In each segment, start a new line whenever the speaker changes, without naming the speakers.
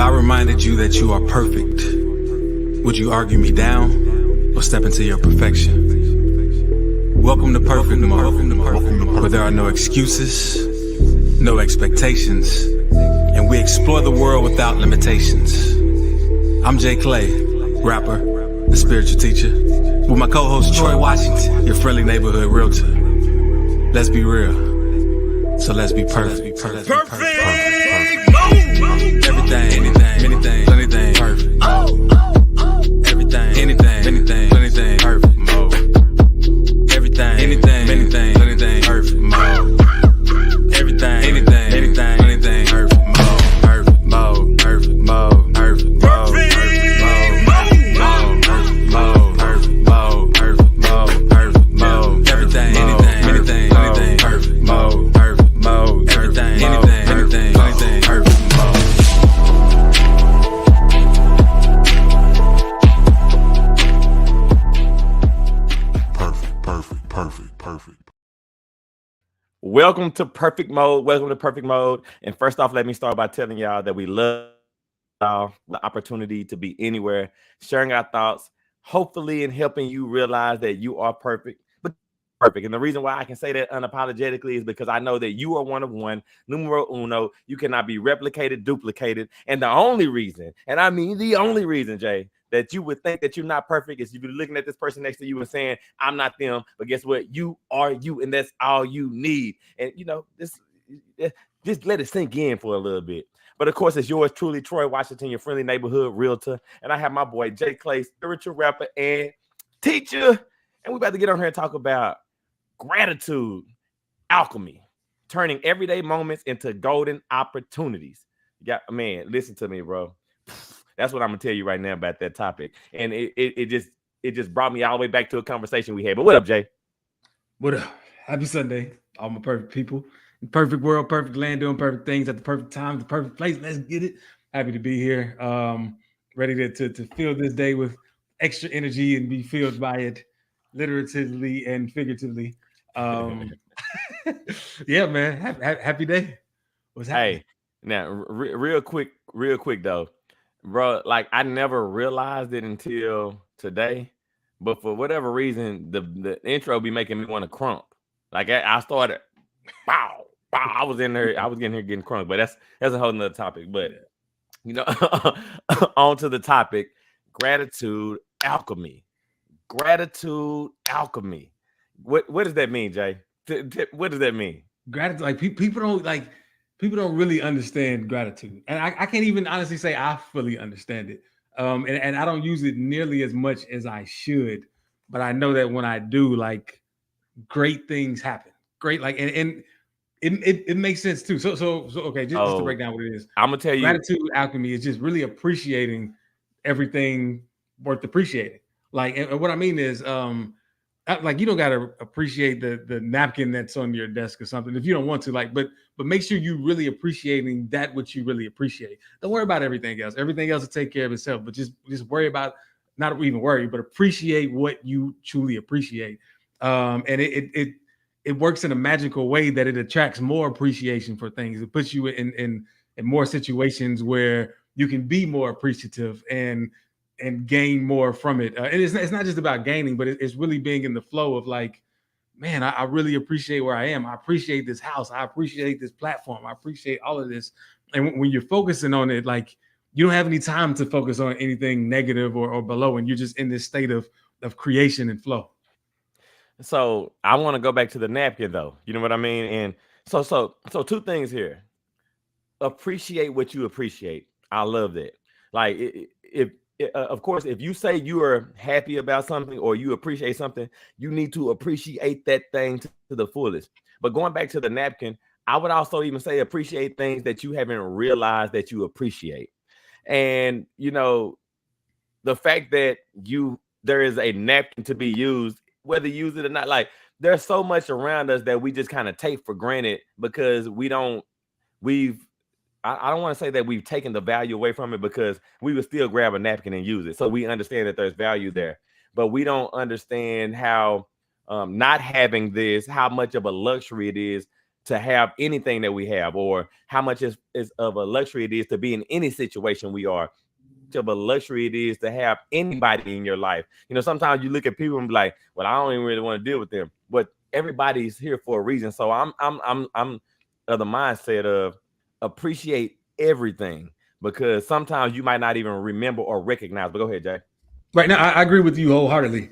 I reminded you that you are perfect, would you argue me down or step into your perfection? Welcome to Perfect Mode, where there are no excuses, no expectations, and we explore the world without limitations. I'm JClay, rapper, the spiritual teacher, with my co-host Troy Washington, your friendly neighborhood realtor. Let's be real, so let's be perfect. Everything, anything, plenty perfect. Everything, anything, plenty perfect mode. Everything, anything, plenty perfect mode. Everything, anything, plenty perfect mode. Perfect mode, perfect mode, perfect mode, perfect mode, perfect mode, perfect mode. Everything, anything, perfect mode, perfect mode. Everything, anything, perfect mode.
Perfect. Welcome to Perfect Mode. Welcome to Perfect Mode. And first off, let me start by telling y'all that we love the opportunity to be anywhere, sharing our thoughts, hopefully in helping you realize that you are perfect, but perfect. And the reason why I can say that unapologetically is because I know that you are one of one, numero uno. You cannot be replicated, duplicated. And the only reason, and I mean the only reason, Jay, that you would think that you're not perfect is you'd be looking at this person next to you and saying, I'm not them. But guess what? You are you, and that's all you need. And, you know, just let it sink in for a little bit. But, of course, it's yours truly, Troy Washington, your friendly neighborhood realtor. And I have my boy, JClay, spiritual rapper and teacher. And we're about to get on here and talk about gratitude, alchemy, turning everyday moments into golden opportunities. Man, listen to me, bro. That's what I'm gonna tell you right now about that topic. And it just brought me all the way back to a conversation we had. But what up, Jay?
What up? Happy Sunday, all my perfect people. Perfect world, perfect land, doing perfect things at the perfect time, the perfect place. Let's get it. Happy to be here. Ready to fill this day with extra energy and be filled by it, literatively and figuratively. Yeah, man. Happy day. What's happening?
Hey, now real quick though. Bro, like I never realized it until today, but for whatever reason, the intro be making me want to crump. Like I started, bow. I was getting here getting crunk, but that's a whole nother topic. But you know, on to the topic: gratitude, alchemy. Gratitude, alchemy. What does that mean, Jay? What does that mean?
Gratitude, like people don't really understand gratitude, and I can't even honestly say I fully understand it. And I don't use it nearly as much as I should, but I know that when I do, like great things happen. Great, like and it makes sense too. So okay, just to break down what it is.
I'm gonna tell you,
gratitude alchemy is just really appreciating everything worth appreciating. Like, and what I mean is, like you don't gotta appreciate the napkin that's on your desk or something if you don't want to. Like, but make sure you really appreciating that what you really appreciate. Don't worry about everything else. Everything else will take care of itself. But just worry about, not even worry, but appreciate what you truly appreciate. And it works in a magical way that it attracts more appreciation for things. It puts you in more situations where you can be more appreciative and gain more from it. And it's not just about gaining, but it's really being in the flow of like, man, I really appreciate where I am. I appreciate this house. I appreciate this platform. I appreciate all of this. And when you're focusing on it, like you don't have any time to focus on anything negative or below, and you're just in this state of creation and flow.
So I want to go back to the napkin though. You know what I mean? And so two things here. Appreciate what you appreciate. I love that. Like of course, if you say you are happy about something or you appreciate something, you need to appreciate that thing to the fullest. But going back to the napkin, I would also even say appreciate things that you haven't realized that you appreciate. And, you know, the fact that there is a napkin to be used, whether you use it or not, like there's so much around us that we just kind of take for granted because I don't want to say that we've taken the value away from it, because we would still grab a napkin and use it. So we understand that there's value there, but we don't understand how not having this, how much of a luxury it is to have anything that we have, or how much is of a luxury it is to be in any situation we are. Of a luxury it is to have anybody in your life. You know, sometimes you look at people and be like, well, I don't even really want to deal with them, but everybody's here for a reason. So I'm of the mindset of appreciate everything, because sometimes you might not even remember or recognize. But go ahead, Jay.
Right now, I agree with you wholeheartedly.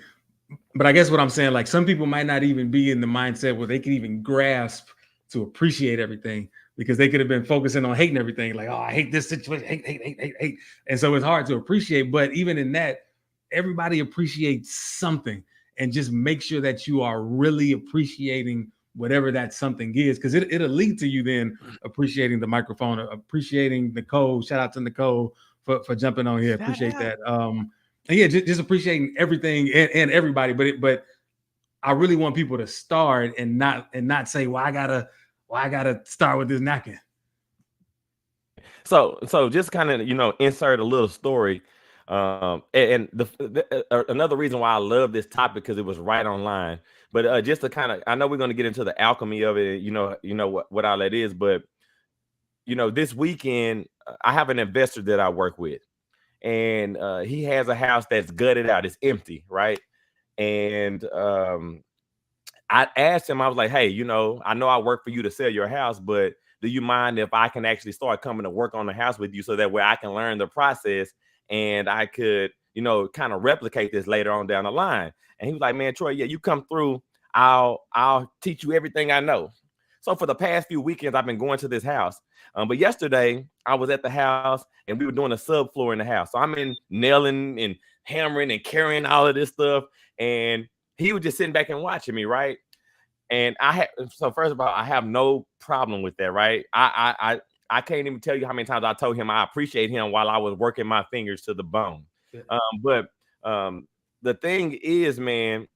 But I guess what I'm saying, like, some people might not even be in the mindset where they can even grasp to appreciate everything, because they could have been focusing on hating everything. Like, oh, I hate this situation, hate. And so it's hard to appreciate. But even in that, everybody appreciates something, and just make sure that you are really appreciating whatever that something is, because it'll lead to you then appreciating the microphone, appreciating Nicole. Shout out to Nicole for jumping on here. Appreciate that. And yeah, just appreciating everything and everybody. But I really want people to start and not say, well, I gotta start with this napkin.
So just kind of, insert a little story. And another reason why I love this topic, because it was right online. But just to kind of, I know we're going to get into the alchemy of it, you know what all that is. But this weekend I have an investor that I work with, and he has a house that's gutted out, it's empty, right? And I asked him, I was like, hey, I know I work for you to sell your house, but do you mind if I can actually start coming to work on the house with you, so that way I can learn the process and I could, kind of replicate this later on down the line? And he was like, man, Troy, yeah, you come through, I'll teach you everything I know. So for the past few weekends, I've been going to this house. But yesterday I was at the house and we were doing a subfloor in the house. So I'm in nailing and hammering and carrying all of this stuff. And he was just sitting back and watching me, right? And so first of all, I have no problem with that, right? I can't even tell you how many times I told him I appreciate him while I was working my fingers to the bone.
Yeah.
But the thing is, man,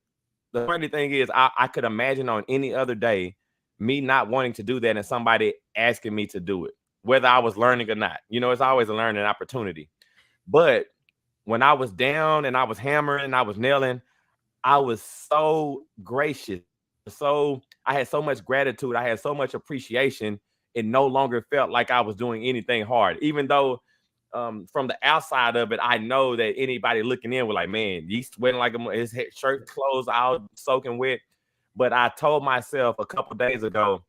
the funny thing is, I could imagine on any other day me not wanting to do that and somebody asking me to do it, whether I was learning or not. It's always a learning opportunity. But when I was down and I was hammering and I was nailing, I was so gracious. So I had so much gratitude. I had so much appreciation. It no longer felt like I was doing anything hard, even though from the outside of it, I know that anybody looking in was like, man, he's sweating like his shirt, clothes out soaking wet. But I told myself a couple days ago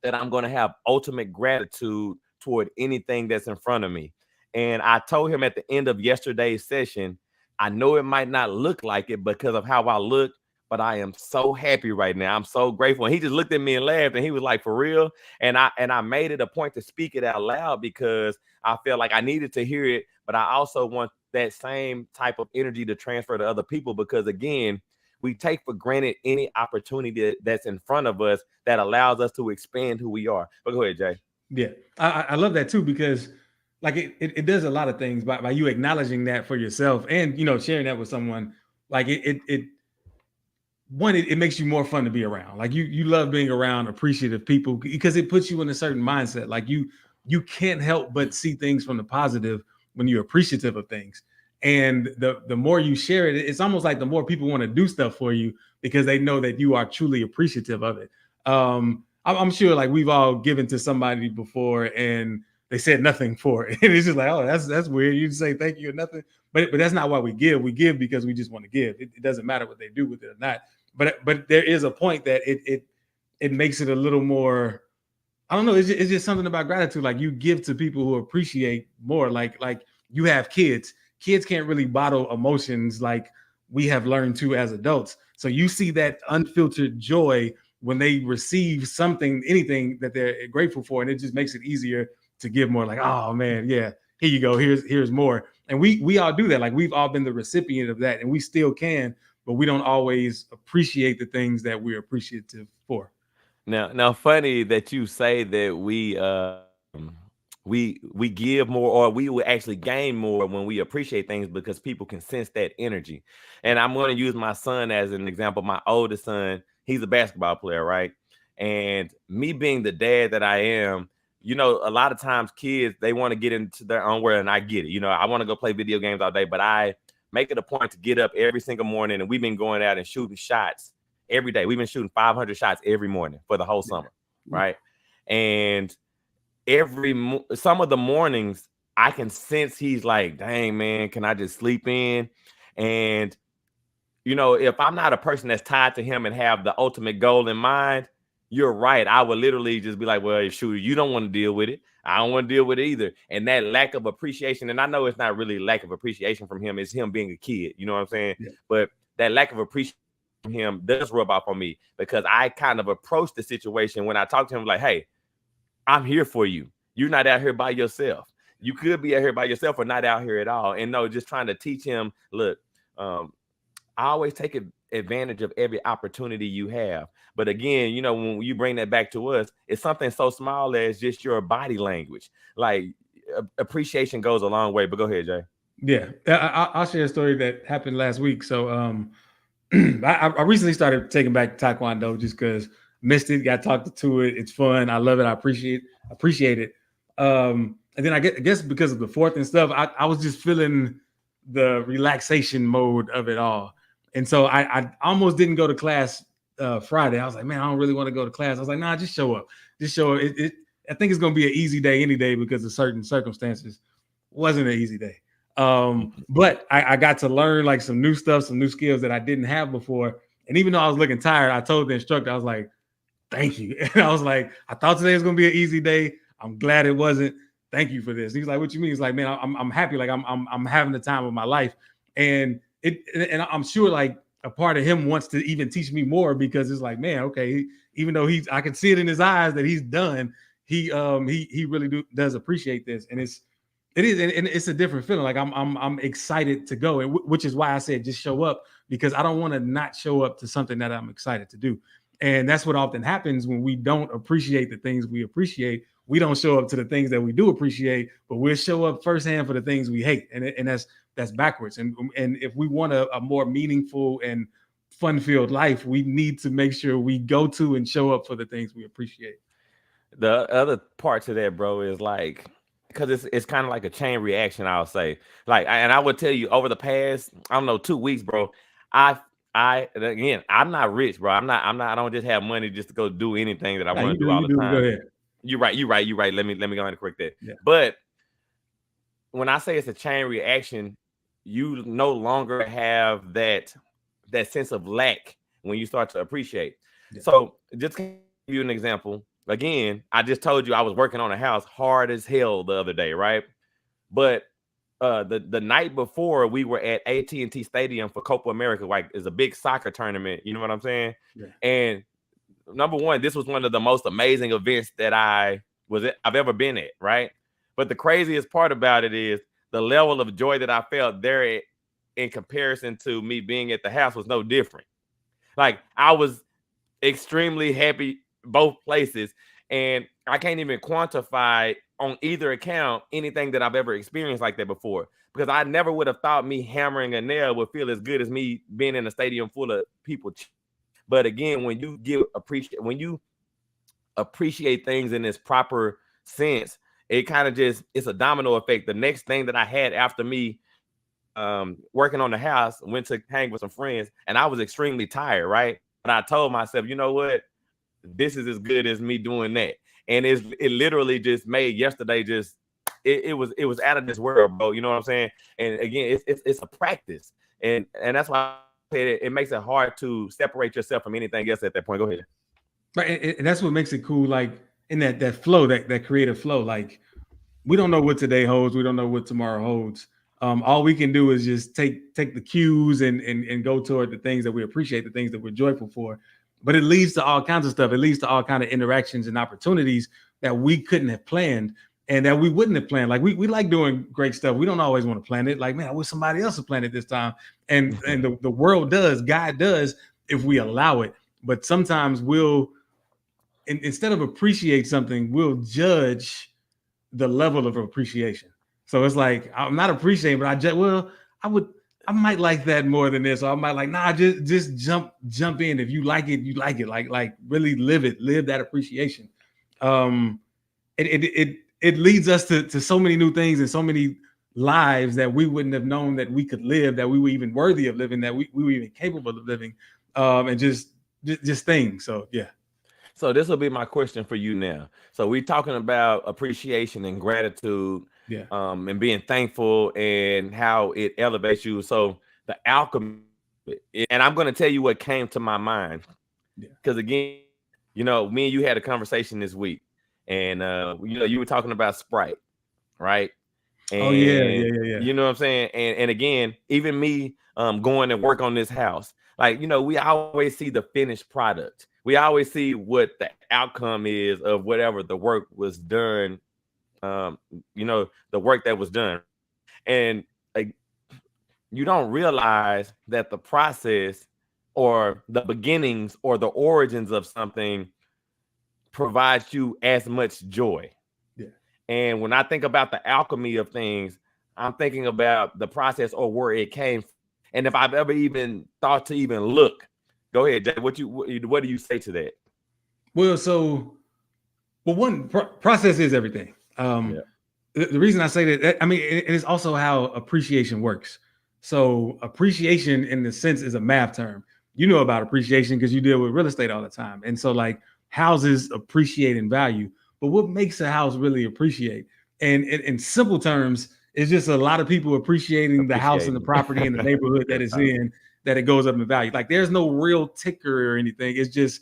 that I'm going to have ultimate gratitude toward anything that's in front of me. And I told him at the end of yesterday's session, I know it might not look like it because of how I look, but I am so happy right now. I'm so grateful. And he just looked at me and laughed, and he was like, for real? And I made it a point to speak it out loud, because I felt like I needed to hear it, but I also want that same type of energy to transfer to other people, because again, we take for granted any opportunity that's in front of us that allows us to expand who we are. But go ahead, Jay.
Yeah, I love that too, because like it does a lot of things by you acknowledging that for yourself, and sharing that with someone. Like it makes you more fun to be around. Like you love being around appreciative people, because it puts you in a certain mindset. Like you can't help but see things from the positive when you're appreciative of things. And the more you share it, it's almost like the more people want to do stuff for you, because they know that you are truly appreciative of it. I'm sure like we've all given to somebody before and they said nothing for it. And it's just like, oh, that's weird. You say thank you or nothing. But that's not why we give. We give because we just want to give. It doesn't matter what they do with it or not. But there is a point that it makes it a little more, I don't know. It's just something about gratitude. Like you give to people who appreciate more. Like you have kids. Kids can't really bottle emotions like we have learned to as adults. So you see that unfiltered joy when they receive something, anything that they're grateful for, and it just makes it easier to give more. Like, oh man, yeah, here you go. Here's more. And we all do that. Like we've all been the recipient of that, and we still can, but we don't always appreciate the things that we're appreciative for.
Now, funny that you say that we give more, or we will actually gain more when we appreciate things, because people can sense that energy. And I'm going to use my son as an example. My oldest son, he's a basketball player, right? And me being the dad that I am, a lot of times kids, they want to get into their own world, and I get it. I want to go play video games all day, but I make it a point to get up every single morning, and we've been going out and shooting shots every day. We've been shooting 500 shots every morning for the whole summer. right? And some of the mornings I can sense he's like, dang, man, can I just sleep in? And if I'm not a person that's tied to him and have the ultimate goal in mind, you're right. I would literally just be like, well, shoot, you don't want to deal with it. I don't want to deal with it either. And that lack of appreciation, and I know it's not really lack of appreciation from him, it's him being a kid. You know what I'm saying?
Yeah.
But that lack of appreciation from him does rub off on me, because I kind of approach the situation when I talk to him like, hey, I'm here for you. You're not out here by yourself. You could be out here by yourself or not out here at all. And no, just trying to teach him, look, I always take advantage of every opportunity you have. But again, when you bring that back to us, it's something so small as just your body language. Like appreciation goes a long way. But go ahead, Jay.
Yeah, I'll share a story that happened last week. So I recently started taking back Taekwondo just because missed it, got talked to it. It's fun. I love it. I appreciate it. And then I guess because of the fourth and stuff, I was just feeling the relaxation mode of it all. And so I almost didn't go to class Friday. I was like, man, I don't really want to go to class. I was like, nah, just show up. Just show up. I think it's going to be an easy day any day because of certain circumstances. Wasn't an easy day. But I got to learn like some new stuff, some new skills that I didn't have before. And even though I was looking tired, I told the instructor, I was like, thank you. And I was like, I thought today was going to be an easy day. I'm glad it wasn't. Thank you for this. He's like, what you mean? He's like, man, I'm happy. Like I'm having the time of my life. And I'm sure like a part of him wants to even teach me more, because it's like, man, okay, even though I can see it in his eyes that he's done, he really does appreciate this. And it is, and it's a different feeling. Like I'm excited to go, and which is why I said just show up, because I don't want to not show up to something that I'm excited to do. And that's what often happens when we don't appreciate the things we appreciate. We don't show up to the things that we do appreciate, but we'll show up firsthand for the things we hate, and that's backwards. And if we want a more meaningful and fun-filled life, we need to make sure we go to and show up for the things we appreciate.
The other part to that, bro, is like, because it's kind of like a chain reaction, I'll say. Like, and I would tell you over the past, I don't know, 2 weeks, bro, again, I'm not rich, bro. I don't just have money just to go do anything that I want to do all the time.
Go ahead.
You're right. Let me go ahead and correct that.
Yeah.
But when I say it's a chain reaction, you no longer have that sense of lack when you start to appreciate. Yeah. So just to give you an example, again, I just told you I was working on a house hard as hell the other day, right? But the night before, we were at AT&T Stadium for Copa America, like it's a big soccer tournament. You know what I'm saying? Yeah. And number one, this was one of the most amazing events that I've ever been at, right? But the craziest part about it is the level of joy that I felt there in comparison to me being at the house was no different. Like, I was extremely happy both places, and I can't even quantify on either account anything that I've ever experienced like that before, because I never would have thought me hammering a nail would feel as good as me being in a stadium full of people. But again, when you appreciate things in this proper sense, it kind of it's a domino effect. The next thing that I had after me working on the house, went to hang with some friends, and I was extremely tired, right? But I told myself, you know what? This is as good as me doing that. And it literally just made yesterday it was out of this world, bro. You know what I'm saying? And again, it's a practice. And that's why it makes it hard to separate yourself from anything else at that point. Go ahead.
Right, and that's what makes it cool. Like in that flow, that creative flow. Like, we don't know what today holds. We don't know what tomorrow holds. All we can do is just take the cues and go toward the things that we appreciate, the things that we're joyful for. But it leads to all kinds of stuff. It leads to all kinds of interactions and opportunities that we couldn't have planned and that we wouldn't have planned. Like, we like doing great stuff. We don't always want to plan it. Like, man, I wish somebody else had planned it this time. And the world does, God does, if we allow it. But sometimes instead of appreciate something, we'll judge the level of appreciation. So it's like, I'm not appreciating, but I might like that more than this. Or I might like, nah, just jump in. If you like it, you like it. Like really live that appreciation. It leads us to so many new things and so many lives that we wouldn't have known that we could live, that we were even worthy of living, that we were even capable of living, and just things. So yeah.
So this will be my question for you now. So we're talking about appreciation and gratitude,
Yeah.
and being thankful and how it elevates you. So the alchemy, and I'm going to tell you what came to my mind.
Yeah.
Because again, me and you had a conversation this week, and you were talking about Sprite, right?
Oh yeah,
And
yeah.
you know what I'm saying? And again, even me going to work on this house, like, we always see the finished product. We always see what the outcome is of whatever the work was done, the work that was done. And like, you don't realize that the process or the beginnings or the origins of something provides you as much joy.
Yeah.
And when I think about the alchemy of things, I'm thinking about the process or where it came from. And if I've ever even thought to even look, go ahead, Jay, what do you say to that?
Well, one process is everything.
Yeah.
The reason I say that, I mean, it is also how appreciation works. So appreciation in the sense is a math term. You know about appreciation because you deal with real estate all the time. And so like houses appreciate in value, but what makes a house really appreciate? And in simple terms, it's just a lot of people appreciating the house and the property and the neighborhood that it's in, that it goes up in value. Like there's no real ticker or anything. It's just,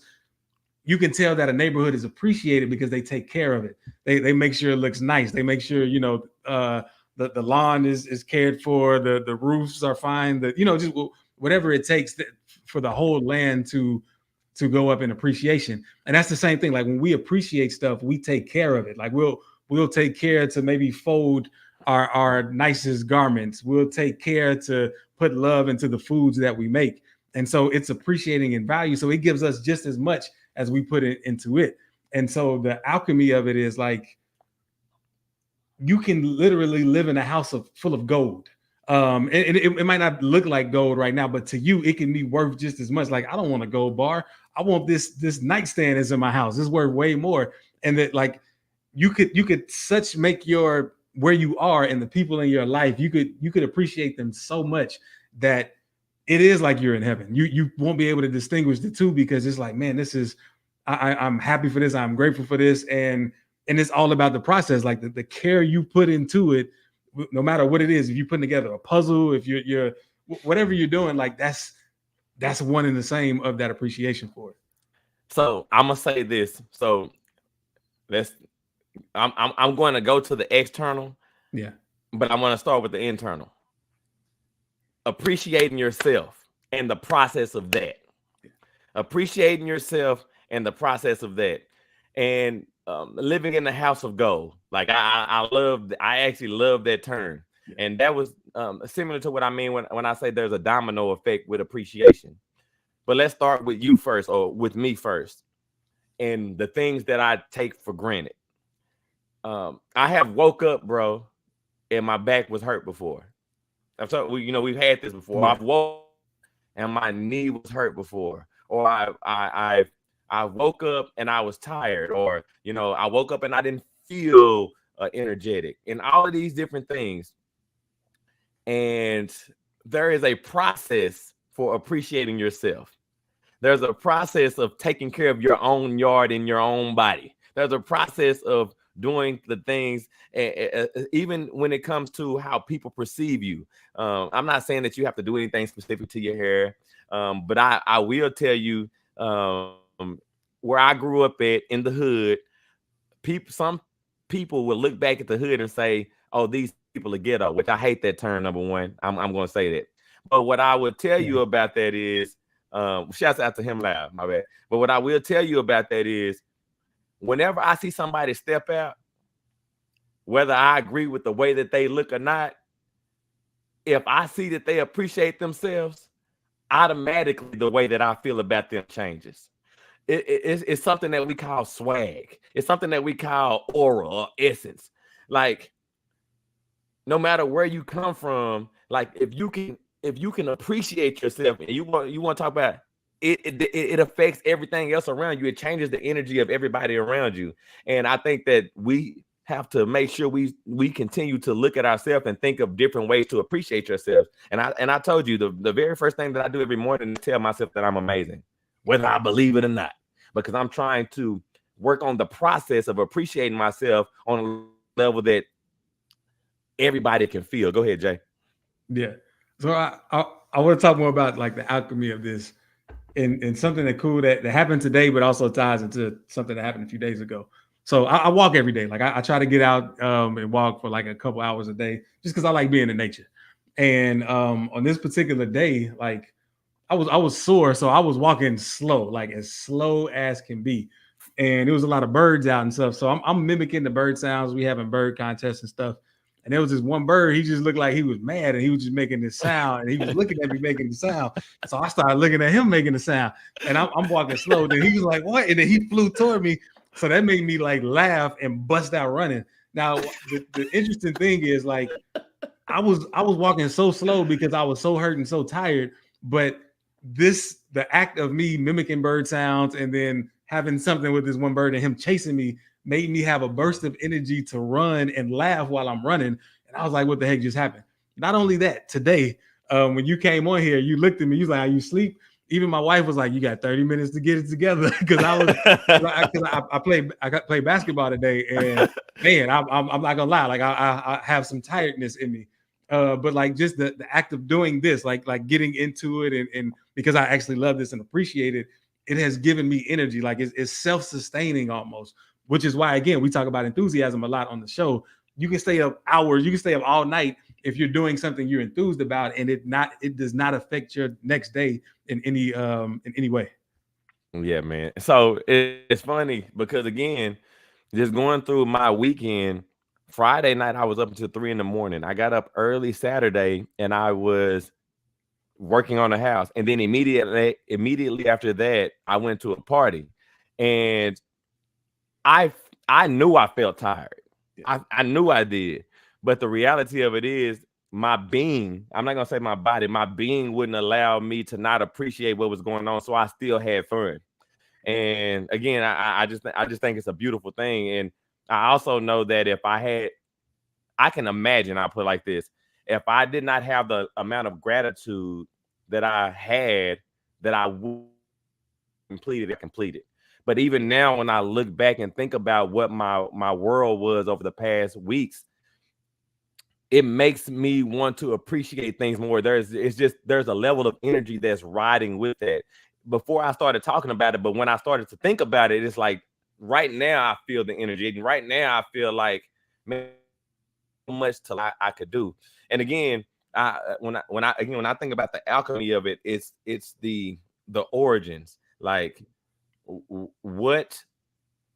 you can tell that a neighborhood is appreciated because they take care of it. They make sure it looks nice. They make sure, the lawn is cared for, the roofs are fine, just whatever it takes for the whole land to go up in appreciation. And that's the same thing. Like when we appreciate stuff, we take care of it. Like we'll take care to maybe fold our nicest garments. We'll take care to put love into the foods that we make. And so it's appreciating in value. So it gives us just as much as we put it into it. And so the alchemy of it is like, you can literally live in a house full of gold. And it might not look like gold right now, but to you, it can be worth just as much. Like, I don't want a gold bar. I want this nightstand is in my house. It's worth way more. And that like, you could such make where you are and the people in your life, you could appreciate them so much that it is like you're in heaven. You won't be able to distinguish the two because it's like, man, this is, I'm happy for this. I'm grateful for this. And it's all about the process, like the care you put into it, no matter what it is. If you're putting together a puzzle, if you're whatever you're doing, like that's one and the same of that appreciation for it.
So I'm gonna say this. So I'm going to go to the external.
Yeah.
But I want to start with the internal. Appreciating yourself and the process of that. Appreciating yourself and the process of that. And living in the house of gold. Like I actually love that term. And that was similar to what I mean when I say there's a domino effect with appreciation. But let's start with you first, or with me first, and the things that I take for granted. I have woke up, bro, and my back was hurt before. I'm sorry, we've had this before.
Yeah.
I've woke and my knee was hurt before, or I woke up and I was tired, or I woke up and I didn't feel energetic, and all of these different things. And there is a process for appreciating yourself. There's a process of taking care of your own yard and your own body. There's a process of doing the things, even when it comes to how people perceive you. I'm not saying that you have to do anything specific to your hair, but I will tell you where I grew up at in the hood, some people will look back at the hood and say, oh, these people are ghetto, which I hate that term, number one. I'm going to say that. But what I would tell you about that is, shouts out to him loud, my bad. But what I will tell you about that is, whenever I see somebody step out, whether I agree with the way that they look or not, if I see that they appreciate themselves, automatically the way that I feel about them changes. It's something that we call swag. It's something that we call aura or essence. Like, no matter where you come from, like if you can appreciate yourself, and you want to talk about it affects everything else around you. It changes the energy of everybody around you. And I think that we have to make sure we continue to look at ourselves and think of different ways to appreciate yourself. And I told you the very first thing that I do every morning is tell myself that I'm amazing, whether I believe it or not. because I'm trying to work on the process of appreciating myself on a level that everybody can feel. Go ahead, Jay.
Yeah. So I want to talk more about like the alchemy of this and something that cool that happened today, but also ties into something that happened a few days ago. So I walk every day. Like I try to get out and walk for like a couple hours a day just because I like being in nature. And on this particular day, like I was sore, so I was walking slow, like as slow as can be. And there was a lot of birds out and stuff. So I'm mimicking the bird sounds. We having bird contests and stuff. And there was this one bird, he just looked like he was mad and he was just making this sound and he was looking at me making the sound. So I started looking at him making the sound and I'm walking slow. Then he was like, what? And then he flew toward me. So that made me like laugh and bust out running. Now, the interesting thing is like, I was walking so slow because I was so hurt and so tired, but the act of me mimicking bird sounds and then having something with this one bird and him chasing me made me have a burst of energy to run and laugh while I'm running. And I was like, what the heck just happened? Not only that, today, when you came on here, you looked at me, you was like, are you asleep? Even my wife was like, you got 30 minutes to get it together. Because I play basketball today. And man, I'm not gonna lie, like I have some tiredness in me. But like just the act of doing this, like getting into it and because I actually love this and appreciate it, it has given me energy. Like it's self-sustaining almost, which is why, again, we talk about enthusiasm a lot on the show. You can stay up hours, you can stay up all night if you're doing something you're enthused about, and it does not affect your next day in any way.
Yeah, man. So it's funny because again, just going through my weekend, Friday night I was up until 3 a.m. I got up early Saturday and I was working on the house, and then immediately after that, I went to a party, and I knew I felt tired. I knew I did, but the reality of it is my being, I'm not gonna say my body, my being wouldn't allow me to not appreciate what was going on, so I still had fun. And again, I just think it's a beautiful thing, and I also know that if I can imagine, I'll put it like this: if I did not have the amount of gratitude that I had, that I would completed. But even now, when I look back and think about what my world was over the past weeks, it makes me want to appreciate things more. There's a level of energy that's riding with that. Before I started talking about it, but when I started to think about it, it's like right now I feel the energy. And right now I feel like, man, so much till I could do. And again, when I think about the alchemy of it, it's the origins. Like, what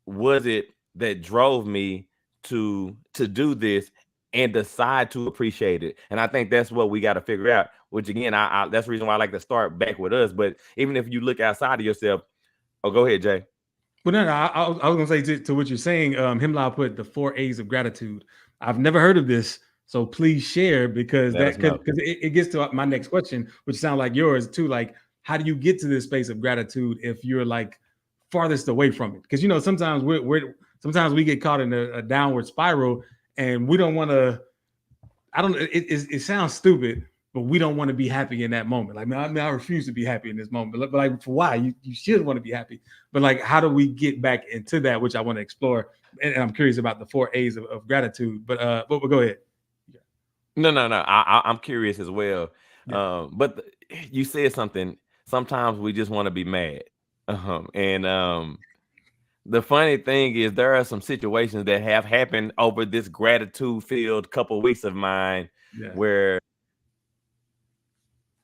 was it that drove me to do this and decide to appreciate it? And I think that's what we got to figure out, which again, that's the reason why I like to start back with us. But even if you look outside of yourself, go ahead, Jay.
Well, no, I was gonna say to what you're saying, Himla put the 4 A's of gratitude. I've never heard of this, so please share because it gets to my next question, which sounds like yours too. Like, how do you get to this space of gratitude if you're like farthest away from it? Because sometimes sometimes we get caught in a downward spiral, and we don't want to. It sounds stupid, but we don't want to be happy in that moment. Like, I refuse to be happy in this moment. But like, for why? You should want to be happy. But like, how do we get back into that, which I want to explore? And I'm curious about the 4 A's of gratitude. But go ahead.
No. I'm curious as well.
Yeah.
But you said something. Sometimes we just want to be mad. The funny thing is there are some situations that have happened over this gratitude-filled couple weeks of mine where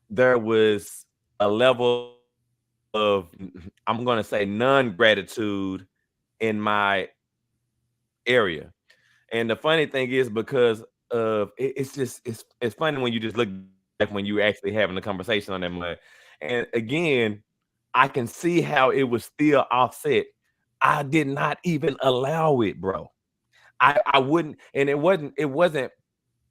there was a level of, I'm going to say, non-gratitude in my area. And the funny thing is because of it's funny when you just look back when you actually having a conversation on that mud. And again, I can see how it was still offset. I did not even allow it, bro. I wouldn't, and it wasn't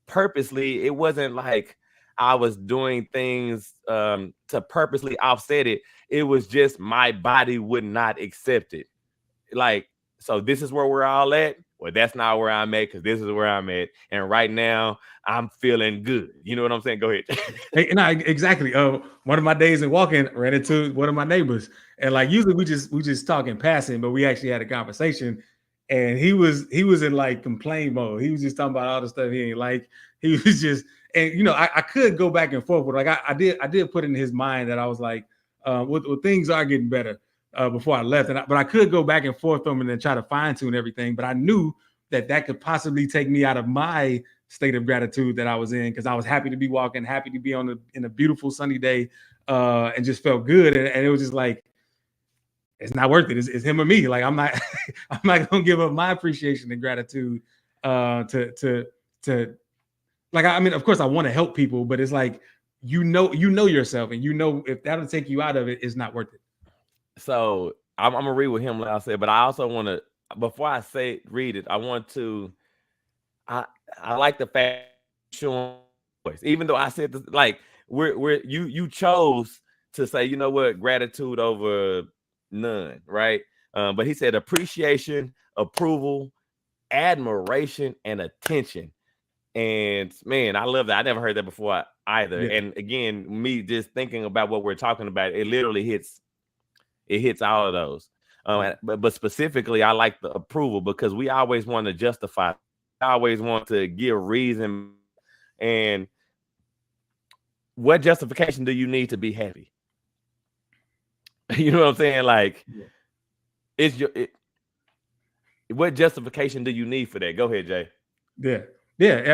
purposely. It wasn't like I was doing things to purposely offset it. It was just my body would not accept it. Like, so this is where we're all at. well, that's not where I'm at because this is where I'm at. And right now I'm feeling good. You know what I'm saying? Go ahead.
Hey, no, exactly. One of my days in walking, ran into one of my neighbors, and like usually we just talk in passing, but we actually had a conversation, and he was in like complain mode. He was just talking about all the stuff he ain't like. He was just, and you know, I could go back and forth, but like I did put in his mind that I was like, well, things are getting better before I left, but I could go back and forth them and then try to fine tune everything, but I knew that could possibly take me out of my state of gratitude that I was in, because I was happy to be walking, happy to be in a beautiful sunny day, and just felt good. And it was just like, it's not worth it. It's him or me. Like I'm not I'm not gonna give up my appreciation and gratitude to like, I mean, of course I want to help people, but it's like, you know yourself, and you know if that'll take you out of it, it's not worth it.
So I'm gonna read what him like I said, but I also want to, before I read it, I want to, I like the fact showing voice, even though I said this, like you chose to say, you know what, gratitude over none, right? But he said appreciation, approval, admiration, and attention. And man, I love that. I never heard that before either.
Yeah.
And again, me just thinking about what we're talking about, it literally hits all of those. But specifically, I like the approval, because we always want to justify, always want to give reason. And what justification do you need to be happy? You know what I'm saying? Like, yeah. What justification do you need for that? Go ahead, Jay.
Yeah.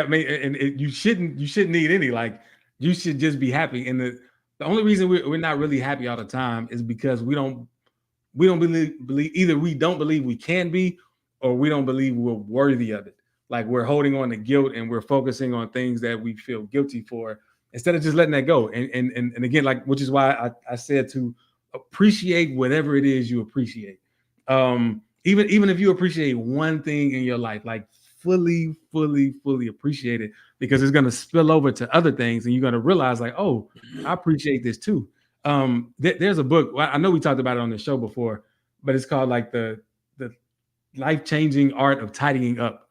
I mean, and you shouldn't need any. Like, you should just be happy. And the only reason we're not really happy all the time is because we don't believe either we don't believe we can be, or we don't believe we're worthy of it. Like, we're holding on to guilt, and we're focusing on things that we feel guilty for, instead of just letting that go. And again, like, which is why I said to appreciate whatever it is you appreciate. Even if you appreciate one thing in your life, like fully appreciate it, because it's going to spill over to other things, and you're going to realize like, oh, I appreciate this too. There's a book, I know we talked about it on the show before, but it's called like the life-changing art of tidying up.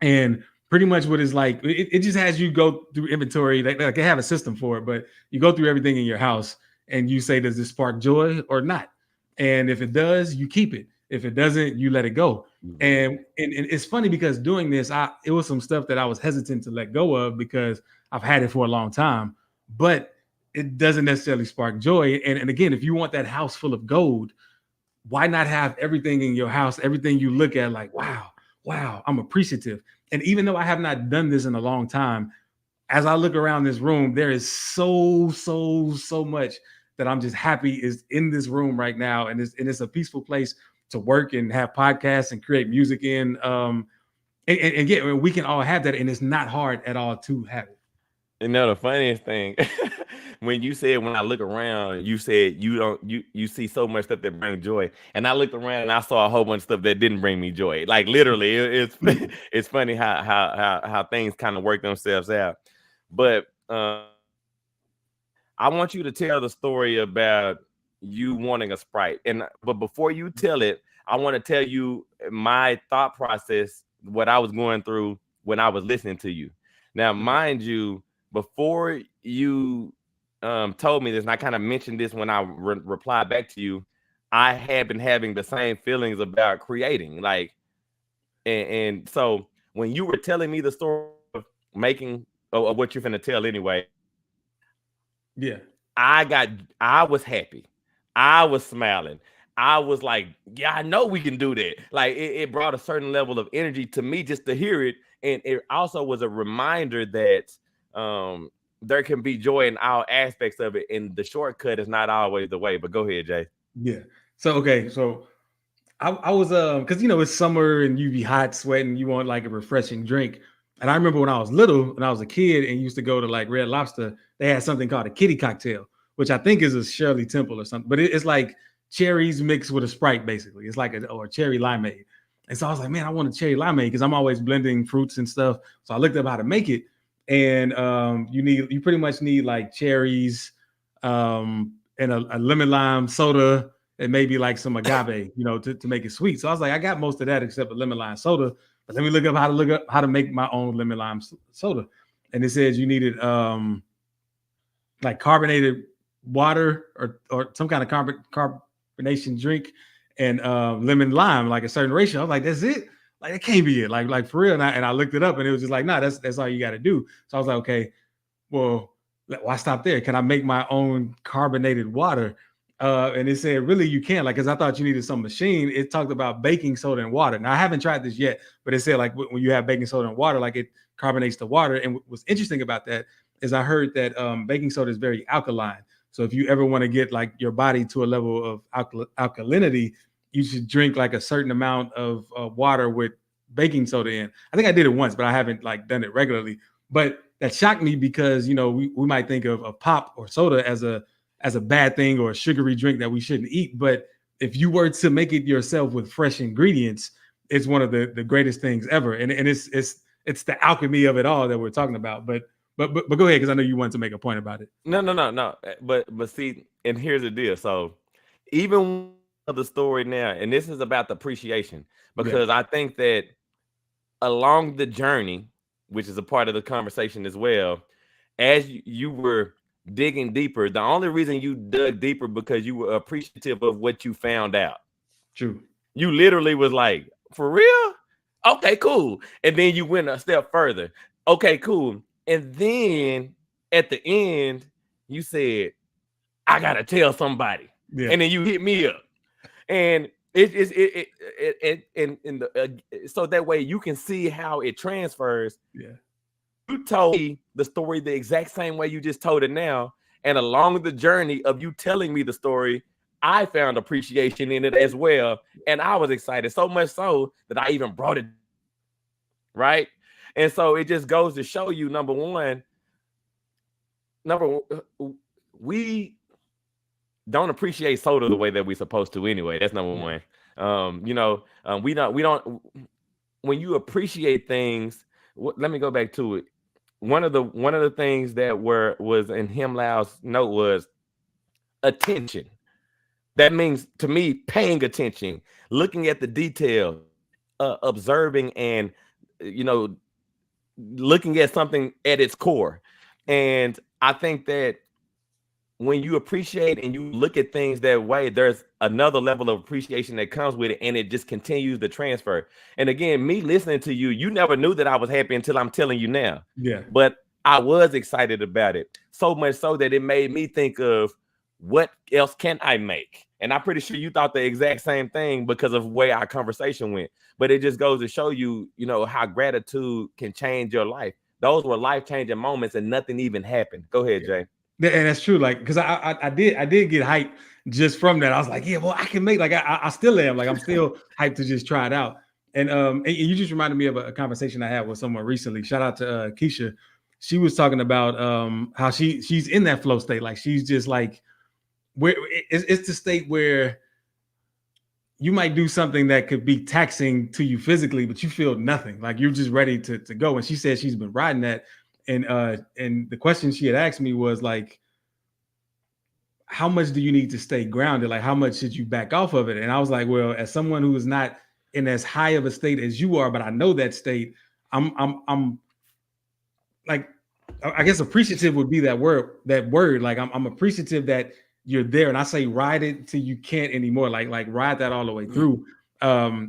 And pretty much what it's like, it just has you go through inventory. Like they have a system for it, but you go through everything in your house and you say, does this spark joy or not? And if it does, you keep it. If it doesn't, you let it go. And it's funny, because doing this, it was some stuff that I was hesitant to let go of, because I've had it for a long time, but it doesn't necessarily spark joy. And again, if you want that house full of gold, why not have everything in your house, everything you look at, like, wow, I'm appreciative. And even though I have not done this in a long time, as I look around this room, there is so much that I'm just happy is in this room right now. And it's a peaceful place to work and have podcasts and create music in. And again, we can all have that, and it's not hard at all to have it.
You know, the funniest thing, when you said, when I look around, you said you see so much stuff that brings joy. And I looked around and I saw a whole bunch of stuff that didn't bring me joy. Like, literally, it's funny how things kind of work themselves out. But I want you to tell the story about you wanting a Sprite. But before you tell it, I want to tell you my thought process, what I was going through when I was listening to you. Now, mind you, before you told me this, and I kind of mentioned this when I replied back to you, I had been having the same feelings about creating. Like, and so when you were telling me the story of making, of what you're going to tell anyway,
yeah,
I was happy. I was smiling. I was like, yeah, I know we can do that. Like, it brought a certain level of energy to me just to hear it. And it also was a reminder that there can be joy in all aspects of it, and the shortcut is not always the way. But go ahead, Jay.
Yeah. So I was because it's summer and you be hot, sweating, you want like a refreshing drink. And I remember when I was little, when I was a kid and used to go to like Red Lobster, they had something called a kitty cocktail, which I think is a Shirley Temple or something, but it's like cherries mixed with a Sprite, basically. It's like a cherry limeade. And so I was like, man, I want a cherry limeade, because I'm always blending fruits and stuff. So I looked up how to make it. And you pretty much need like cherries and a lemon lime soda, and maybe like some agave, to make it sweet. So I was like, I got most of that except the lemon lime soda. but let me look up how to make my own lemon lime soda. And it says you needed like carbonated water or some kind of carbonation drink and lemon lime, like a certain ratio. I was like, that's it? Like, it can't be it. Like for real. And I looked it up and it was just like, no, that's all you got to do. So I was like, okay, well, why stop there? Can I make my own carbonated water? And it said, really, you can't. Like, because I thought you needed some machine. It talked about baking soda and water. Now, I haven't tried this yet, but it said, like, when you have baking soda and water, like, it carbonates the water. And what's interesting about that is I heard that baking soda is very alkaline. So if you ever want to get, like, your body to a level of alkalinity, you should drink, like, a certain amount of water with baking soda in. I think I did it once, but I haven't, like, done it regularly. But that shocked me because, you know, we might think of pop or soda as a bad thing or a sugary drink that we shouldn't eat. But if you were to make it yourself with fresh ingredients, it's one of the greatest things ever. And it's the alchemy of it all that we're talking about. But go ahead, because I know you wanted to make a point about it.
No. But see, and here's the deal. So even the story now, and this is about the appreciation, because I think that along the journey, which is a part of the conversation as well, as you were digging deeper, the only reason you dug deeper because you were appreciative of what you found out.
True.
You literally was like, for real? Okay, cool. And then you went a step further. Okay, cool. And then at the end, you said, I gotta tell somebody. Yeah. And then you hit me up. And so that way you can see how it transfers.
Yeah.
You told me the story the exact same way you just told it now. And along the journey of you telling me the story, I found appreciation in it as well. And I was excited, so much so that I even brought it. Right. And so it just goes to show you, number one, we don't appreciate soda the way that we're supposed to anyway. That's number one. We don't, when you appreciate things, let me go back to it. One of the things that was in Himlau's note was attention. That means, to me, paying attention, looking at the detail, observing, and looking at something at its core. And I think that when you appreciate and you look at things that way, there's another level of appreciation that comes with it, and it just continues to transfer. And again, me listening to you, you never knew that I was happy until I'm telling you now.
Yeah.
But I was excited about it, so much so that it made me think of what else can I make? And I'm pretty sure you thought the exact same thing because of the way our conversation went. But it just goes to show you, how gratitude can change your life. Those were life-changing moments and nothing even happened. Go ahead, Jay.
And that's true. Like, because I did get hyped just from that. I was like, yeah, well, I can make, like, I still am. Like, I'm still hyped to just try it out. And you just reminded me of a conversation I had with someone recently. Shout out to Keisha. She was talking about how she's in that flow state. Like, she's just like, where it's the state where you might do something that could be taxing to you physically, but you feel nothing. Like, you're just ready to go. And she said she's been riding that. And the question she had asked me was like, how much do you need to stay grounded? Like, how much should you back off of it? And I was like, well, as someone who is not in as high of a state as you are, but I know that state, I'm like, I guess appreciative would be that word. Like, I'm appreciative that you're there. And I say ride it till you can't anymore. Like ride that all the way through.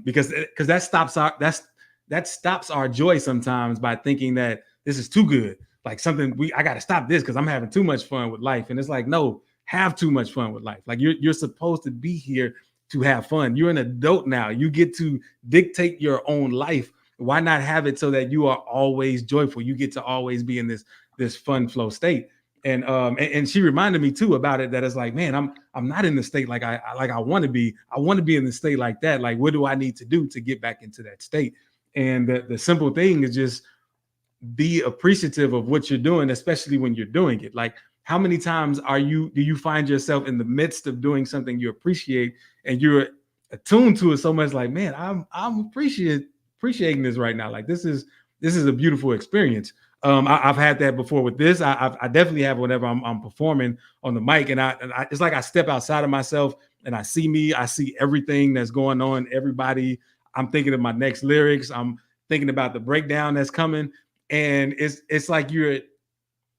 Because that stops our joy sometimes by thinking that this is too good. Like, I got to stop this because I'm having too much fun with life. And it's like, no, have too much fun with life. Like, you're supposed to be here to have fun. You're an adult now. You get to dictate your own life. Why not have it so that you are always joyful? You get to always be in this fun flow state. And she reminded me too about it, that it's like, man, I'm not in the state like I want to be. I want to be in the state like that. Like, what do I need to do to get back into that state? And the simple thing is just be appreciative of what you're doing, especially when you're doing it. Like, how many times do you find yourself in the midst of doing something you appreciate and you're attuned to it so much, like, man, I'm appreciating this right now. Like, this is a beautiful experience. I've had that before with this. I definitely have whenever I'm performing on the mic, and I it's like I step outside of myself and I see everything that's going on, everybody. I'm thinking of my next lyrics. I'm thinking about the breakdown that's coming, and it's like you're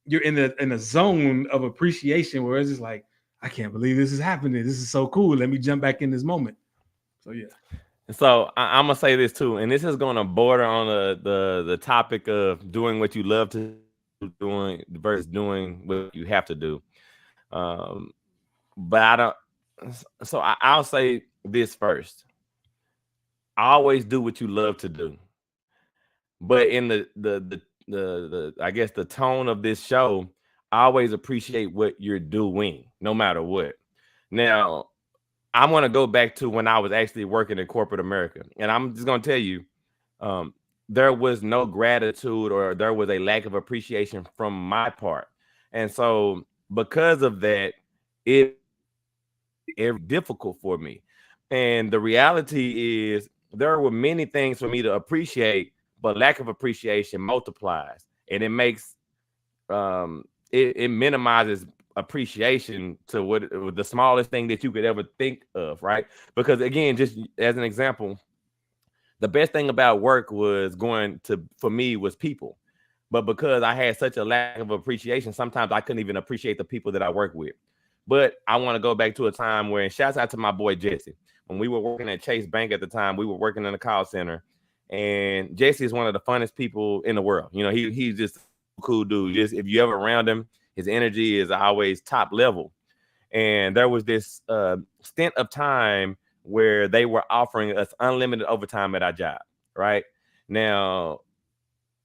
in a zone of appreciation where it's just like, I can't believe this is happening. This is so cool. Let me jump back in this moment. So yeah.
So I'm gonna say this too, and this is gonna border on the topic of doing what you love to doing versus doing what you have to do. But I don't. So I'll say this first. Always do what you love to do. But in the I guess the tone of this show, I always appreciate what you're doing, no matter what. Now, I'm gonna go back to when I was actually working in corporate America, and I'm just gonna tell you, there was no gratitude or there was a lack of appreciation from my part, and so because of that, it difficult for me. And the reality is, there were many things for me to appreciate, but lack of appreciation multiplies, and it makes it minimizes appreciation to what the smallest thing that you could ever think of, right? Because again, just as an example, the best thing about work for me was people. But because I had such a lack of appreciation, sometimes I couldn't even appreciate the people that I work with. But I want to go back to a time where, and shouts out to my boy Jesse. When we were working at Chase Bank at the time, we were working in the call center, and Jesse is one of the funnest people in the world. You know, he's just a cool dude. Just if you ever around him, his energy is always top level. And there was this stint of time where they were offering us unlimited overtime at our job. Right now,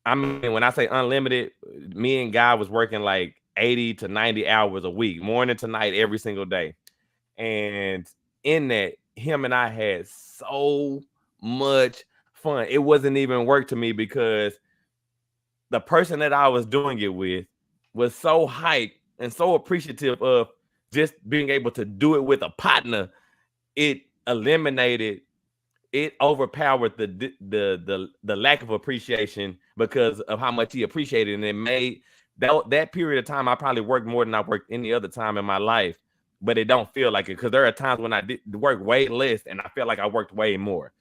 I mean, when I say unlimited, me and Guy was working like 80 to 90 hours a week, morning to night, every single day. And in that, him and I had so much fun. It wasn't even work to me because the person that I was doing it with was so hyped and so appreciative of just being able to do it with a partner. It overpowered the lack of appreciation because of how much he appreciated, and it made that period of time I probably worked more than I worked any other time in my life, but it don't feel like it because there are times when I did work way less and I feel like I worked way more.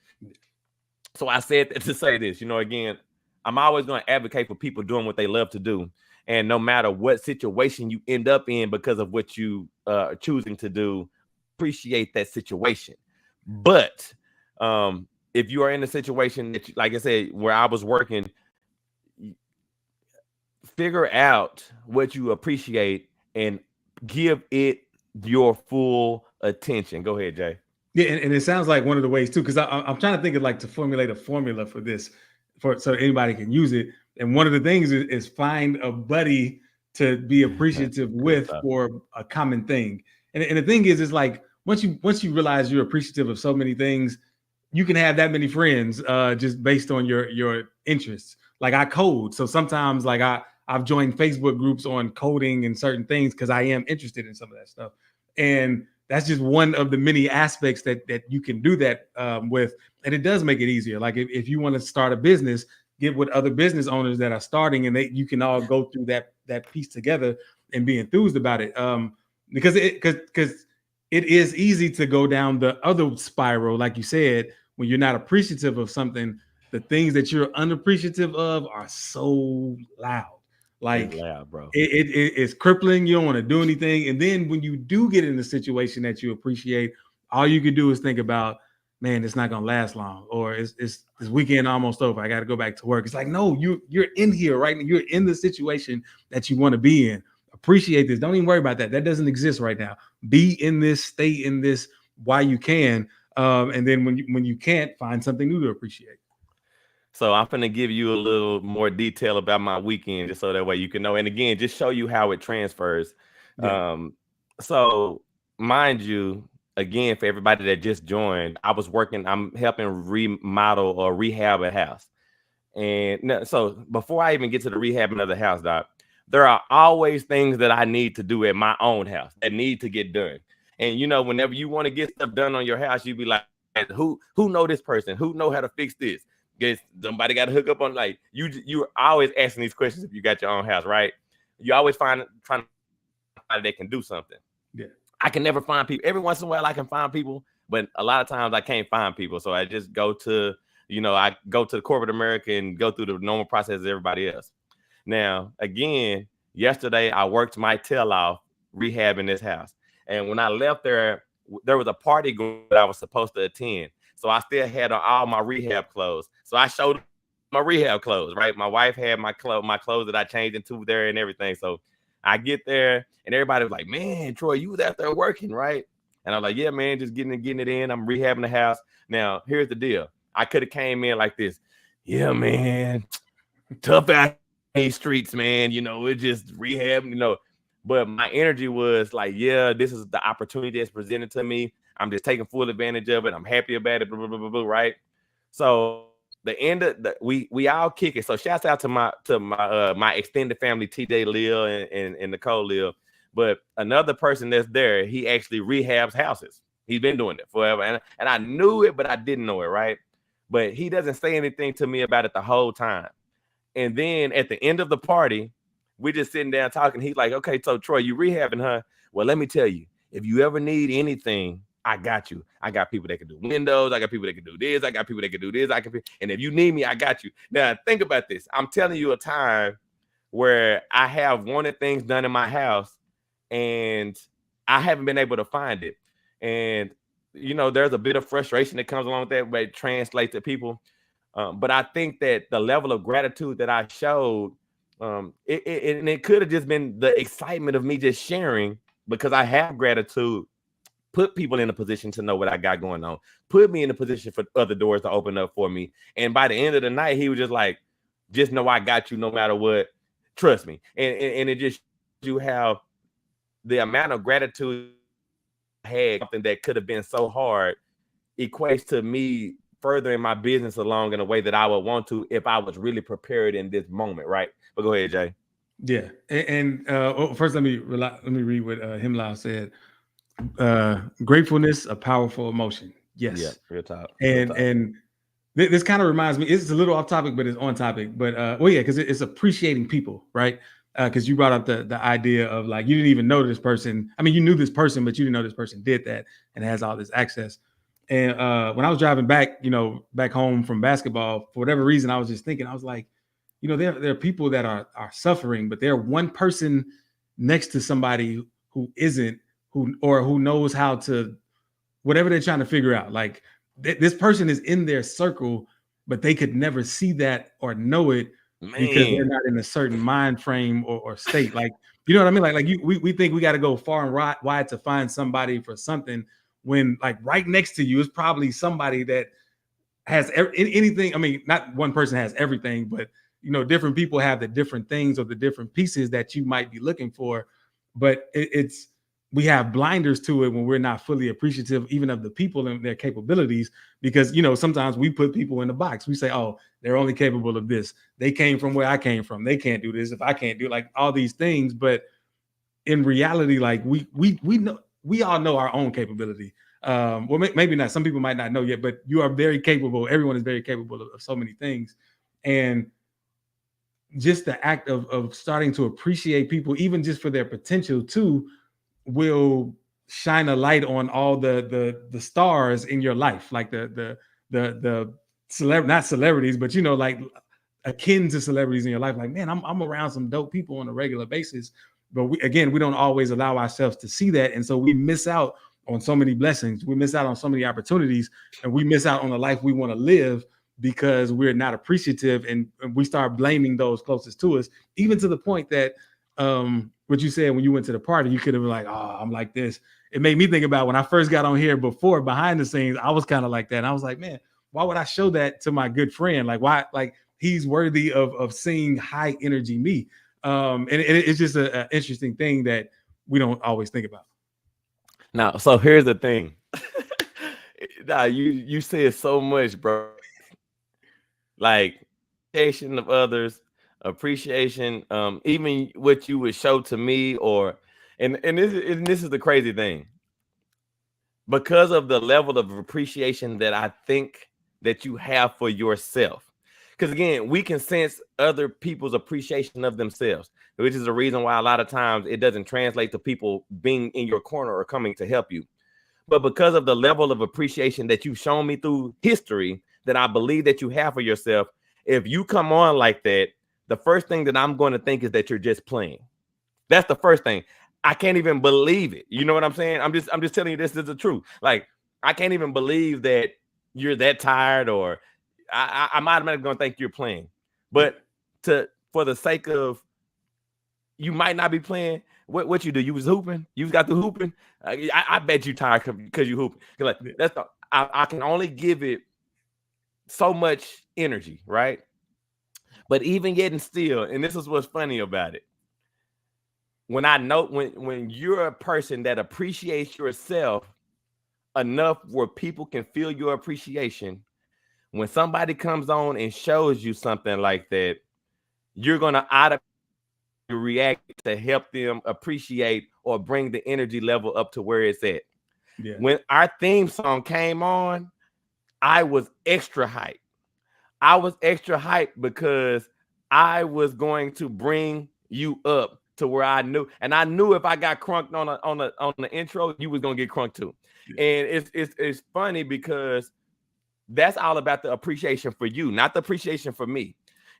So I said that to say this, again, I'm always going to advocate for people doing what they love to do, and no matter what situation you end up in because of what you are choosing to do, appreciate that situation. But if you are in a situation that, like I said, where I was working, figure out what you appreciate and give it your full attention. Go ahead, Jay.
Yeah, and it sounds like one of the ways too, because I'm trying to think of to formulate a formula for this, so anybody can use it. And one of the things is find a buddy to be appreciative with for a common thing. And the thing is like once you realize you're appreciative of so many things, you can have that many friends just based on your interests. Like I code, so sometimes like I've joined Facebook groups on coding and certain things because I am interested in some of that stuff. And that's just one of the many aspects that you can do that with. And it does make it easier. Like if you want to start a business, get with other business owners that are starting, and you can all go through that piece together and be enthused about it. Because it is easy to go down the other spiral, like you said, when you're not appreciative of something. The things that you're unappreciative of are so loud. Like
loud, bro.
It's crippling. You don't want to do anything. And then when you do get in a situation that you appreciate, all you can do is think about, man, it's not gonna last long, or it's this weekend almost over. I got to go back to work. It's like, no, you're in here right now. You're in the situation that you want to be in. Appreciate this. Don't even worry about that. That doesn't exist right now. Be in this, stay in this while you can. And then when you can't, find something new to appreciate.
So I'm going to give you a little more detail about my weekend, just so that way you can know. And again, just show you how it transfers. Yeah. So mind you, again, for everybody that just joined, I'm helping remodel or rehab a house. And so before I even get to the rehabbing of the house, Doc, there are always things that I need to do at my own house that need to get done. And, whenever you want to get stuff done on your house, you be like, who know this person? Who know how to fix this? Guess somebody got to hook up on, like, you're always asking these questions if you got your own house, right? You always trying to find somebody that can do something.
Yeah.
I can never find people. Every once in a while I can find people, but a lot of times I can't find people. So I just go to, You know, I go to the corporate America and go through the normal process as everybody else. Now, again, yesterday I worked my tail off rehabbing this house. And when I left there was a party that I was supposed to attend. So I still had all my rehab clothes. So I showed my rehab clothes, right? My wife had my clothes that I changed into there and everything. So I get there and everybody was like, man, Troy, you was out there working, right? And I'm like, yeah, man, just getting it in. I'm rehabbing the house. Now, here's the deal. I could have came in like this. Yeah, man, tough out these streets, man. You know, it just rehab, you know. But my energy was like, yeah, this is the opportunity that's presented to me. I'm just taking full advantage of it. I'm happy about it, blah, blah, blah, blah, blah, right? So the end of we all kick it. So shouts out to my extended family, TJ Lil and Nicole Lil. But another person that's there, he actually rehabs houses. He's been doing it forever. And I knew it, but I didn't know it, right? But he doesn't say anything to me about it the whole time. And then at the end of the party, we're just sitting down talking. He's like, okay, so Troy, you rehabbing, huh? Well, let me tell you, if you ever need anything, I got you. I got people that can do windows. I got people that can do this. I got people that can do this. And if you need me, I got you. Now, think about this. I'm telling you a time where I have wanted things done in my house and I haven't been able to find it. And, you know, there's a bit of frustration that comes along with that, but it translates to people. But I think that the level of gratitude that I showed, it could have just been the excitement of me just sharing, because I have gratitude, put people in a position to know what I got going on, put me in a position for other doors to open up for me. And by the end of the night, he was just like, just know I got you no matter what. Trust me. And it just shows you how the amount of gratitude I had, something that could have been so hard, equates to me furthering my business along in a way that I would want to if I was really prepared in this moment, right? But go ahead, Jay.
Yeah, and first let me read what Himlau said. Gratefulness, a powerful emotion. Yes.
Yeah, real talk.
And this kind of reminds me. It's a little off topic, but it's on topic. But well, yeah, because it's appreciating people, right? Because you brought up the idea of like you didn't even know this person. I mean, you knew this person, but you didn't know this person did that and has all this access. And when I was driving back, back home from basketball, for whatever reason, I was just thinking, I was like, there are people that are suffering, but they're one person next to somebody who isn't, who knows how to, whatever they're trying to figure out. Like this person is in their circle, but they could never see that or know it because they're not in a certain mind frame or state. Like, you know what I mean? Like we think we got to go far and wide to find somebody for something, when like right next to you is probably somebody that has anything. I mean, not one person has everything, but different people have the different things or the different pieces that you might be looking for. But we have blinders to it when we're not fully appreciative even of the people and their capabilities, because sometimes we put people in the box. We say, oh, they're only capable of this. They came from where I came from. They can't do this if I can't do like all these things. But in reality, like we know, we all know our own capability. Well, maybe not. Some people might not know yet, but you are very capable. Everyone is very capable of so many things. And just the act of starting to appreciate people, even just for their potential too, will shine a light on all the stars in your life, like the not celebrities, but like akin to celebrities in your life. Like, man, I'm around some dope people on a regular basis, but we don't always allow ourselves to see that, and so we miss out on so many blessings. We miss out on so many opportunities, and we miss out on the life we want to live because we're not appreciative, and we start blaming those closest to us, even to the point that what you said when you went to the party, you could have been like, oh, I'm like this. It made me think about when I first got on here before, behind the scenes, I was kind of like that. And I was like, man, why would I show that to my good friend? Like, why? Like, he's worthy of seeing high energy me. And it's just an interesting thing that we don't always think about.
Now, so here's the thing. Nah, you said so much, bro. Like, appreciation of others, appreciation, even what you would show to me, and this is the crazy thing. Because of the level of appreciation that I think that you have for yourself. Because again, we can sense other people's appreciation of themselves, which is the reason why a lot of times it doesn't translate to people being in your corner or coming to help you. But because of the level of appreciation that you've shown me through history, that I believe that you have for yourself, if you come on like that, the first thing that I'm going to think is that you're just playing. That's the first thing. I can't even believe it. You know what I'm saying? I'm just telling you this is the truth. Like, I can't even believe that you're that tired, or I'm automatically going to think you're playing. But for the sake of, you might not be playing. What you do? You was hooping. You got the hooping. I bet you tired because you hooping. Like, I can only give it so much energy, right? But even yet and still, and this is what's funny about it. When I know when you're a person that appreciates yourself enough where people can feel your appreciation, when somebody comes on and shows you something like that, you're gonna automatically react to help them appreciate or bring the energy level up to where it's at.
Yeah.
When our theme song came on, I was extra hyped. I was extra hyped because I was going to bring you up to where I knew if I got crunked on the intro, you was gonna get crunked too. Yeah. And it's funny because that's all about the appreciation for you, not the appreciation for me.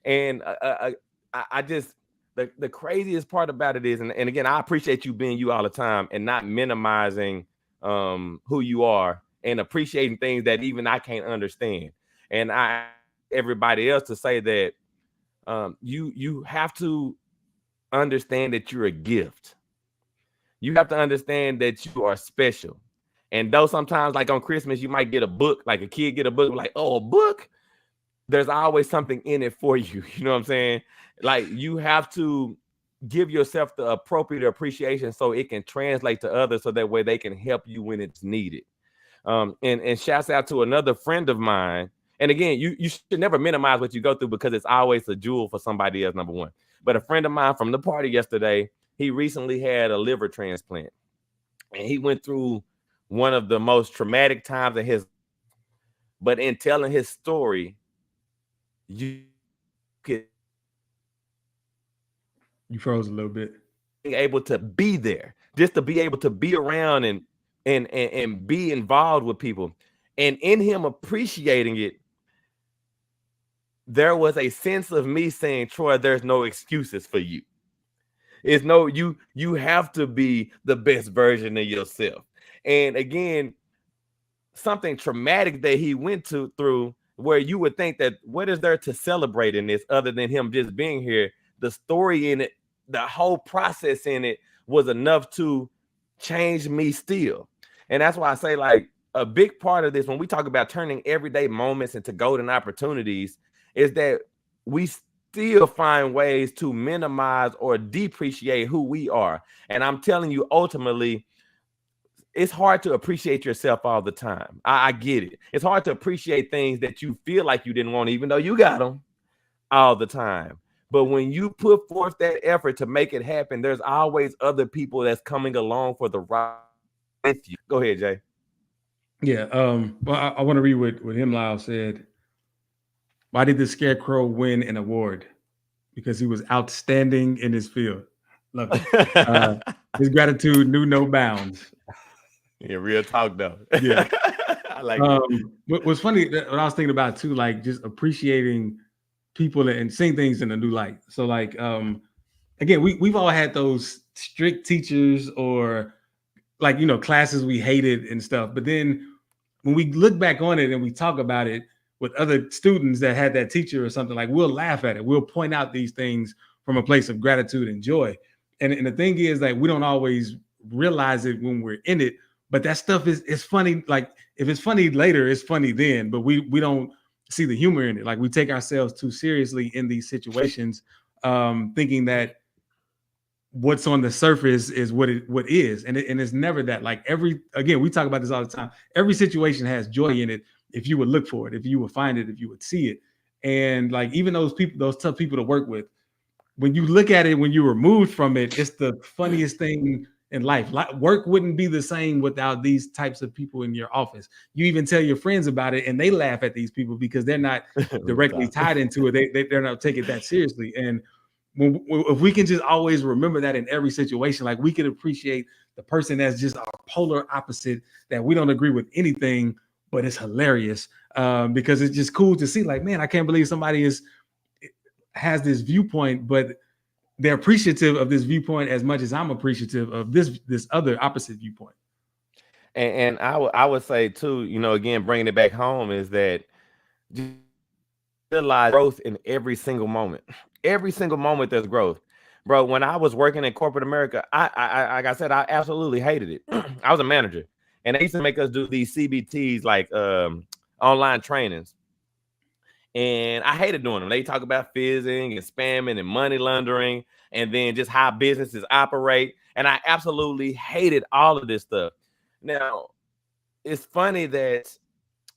And I just, the craziest part about it is, and again, I appreciate you being you all the time and not minimizing who you are and appreciating things that even I can't understand. And I everybody else to say that you have to understand that you're a gift. You have to understand that you are special. And though sometimes, like on Christmas, you might get a book, like a kid get a book, like, oh, a book. There's always something in it for you. You know what I'm saying? Like, you have to give yourself the appropriate appreciation so it can translate to others, so that way they can help you when it's needed. And shouts out to another friend of mine. And again, you should never minimize what you go through, because it's always a jewel for somebody else, number one. But a friend of mine from the party yesterday, he recently had a liver transplant. And he went through one of the most traumatic times in his life. But in telling his story, you
froze a little bit.
Being able to be there, just to be able to be around and be involved with people. And in him appreciating it, there was a sense of me saying, Troy, there's no excuses for you. It's no, you have to be the best version of yourself. And again, something traumatic that he went through, where you would think that what is there to celebrate in this other than him just being here? The story in it, the whole process in it was enough to change me still. And that's why I say, like, a big part of this, when we talk about turning everyday moments into golden opportunities, is that we still find ways to minimize or depreciate who we are. And I'm telling you, ultimately, it's hard to appreciate yourself all the time. I get it. It's hard to appreciate things that you feel like you didn't want, even though you got them, all the time. But when you put forth that effort to make it happen, there's always other people that's coming along for the ride with you. Go ahead, Jay.
Yeah. Well, I want to read what Himlyle said. Why did the Scarecrow win an award? Because he was outstanding in his field. Love it. His gratitude knew no bounds.
Yeah, real talk though.
Yeah.
I like it.
What's funny, what I was thinking about too, like just appreciating people and seeing things in a new light. So like, again, we've all had those strict teachers, or like, you know, classes we hated and stuff. But then when we look back on it and we talk about it with other students that had that teacher or something, like, we'll laugh at it. We'll point out these things from a place of gratitude and joy. And the thing is, like, we don't always realize it when we're in it, but that stuff is funny. Like, if it's funny later, it's funny then, but we don't see the humor in it. Like, we take ourselves too seriously in these situations, thinking that what's on the surface is what is. And it's never that. Like, again, we talk about this all the time. Every situation has joy in it if you would look for it, if you would find it, if you would see it. And like, even those people, those tough people to work with, when you look at it, when you're removed from it, it's the funniest thing in life. Like, work wouldn't be the same without these types of people in your office. You even tell your friends about it and they laugh at these people because they're not directly tied into it. They're not taking it that seriously. And if we can just always remember that in every situation, like, we can appreciate the person that's just our polar opposite, that we don't agree with anything, but it's hilarious because it's just cool to see, like, man, I can't believe somebody has this viewpoint, but they're appreciative of this viewpoint as much as I'm appreciative of this other opposite viewpoint.
And I would say too, you know, again, bringing it back home is that just realize growth in every single moment. Every single moment there's growth. Bro, when I was working in corporate America, I like I said, I absolutely hated it. I was a manager, and they used to make us do these CBTs, like online trainings. And I hated doing them. They talk about fizzing and spamming and money laundering, and then just how businesses operate. And I absolutely hated all of this stuff. Now, it's funny that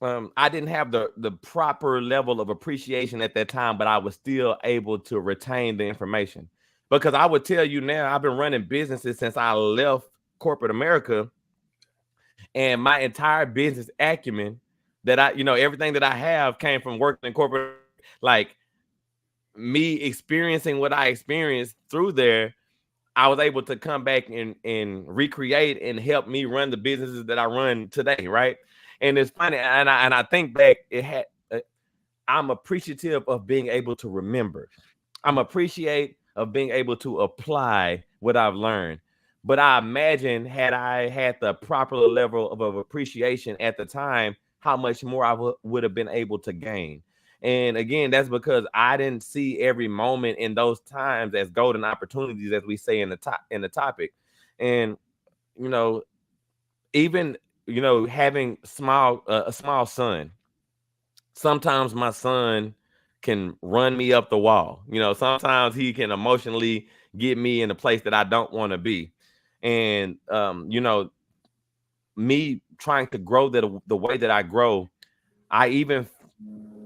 I didn't have the proper level of appreciation at that time, but I was still able to retain the information. Because I would tell you now, I've been running businesses since I left corporate America, and my entire business acumen that everything that I have came from working in corporate. Like, me experiencing what I experienced through there, I was able to come back and recreate and help me run the businesses that I run today, right? And it's funny, and I think back, I'm appreciative of being able to remember. I'm appreciative of being able to apply what I've learned. But I imagine, had I had the proper level of appreciation at the time, how much more I would have been able to gain. And again, that's because I didn't see every moment in those times as golden opportunities, as we say in the topic. And even having a small son, sometimes my son can run me up the wall. Sometimes he can emotionally get me in a place that I don't want to be. And me trying to grow the way that I grow, I even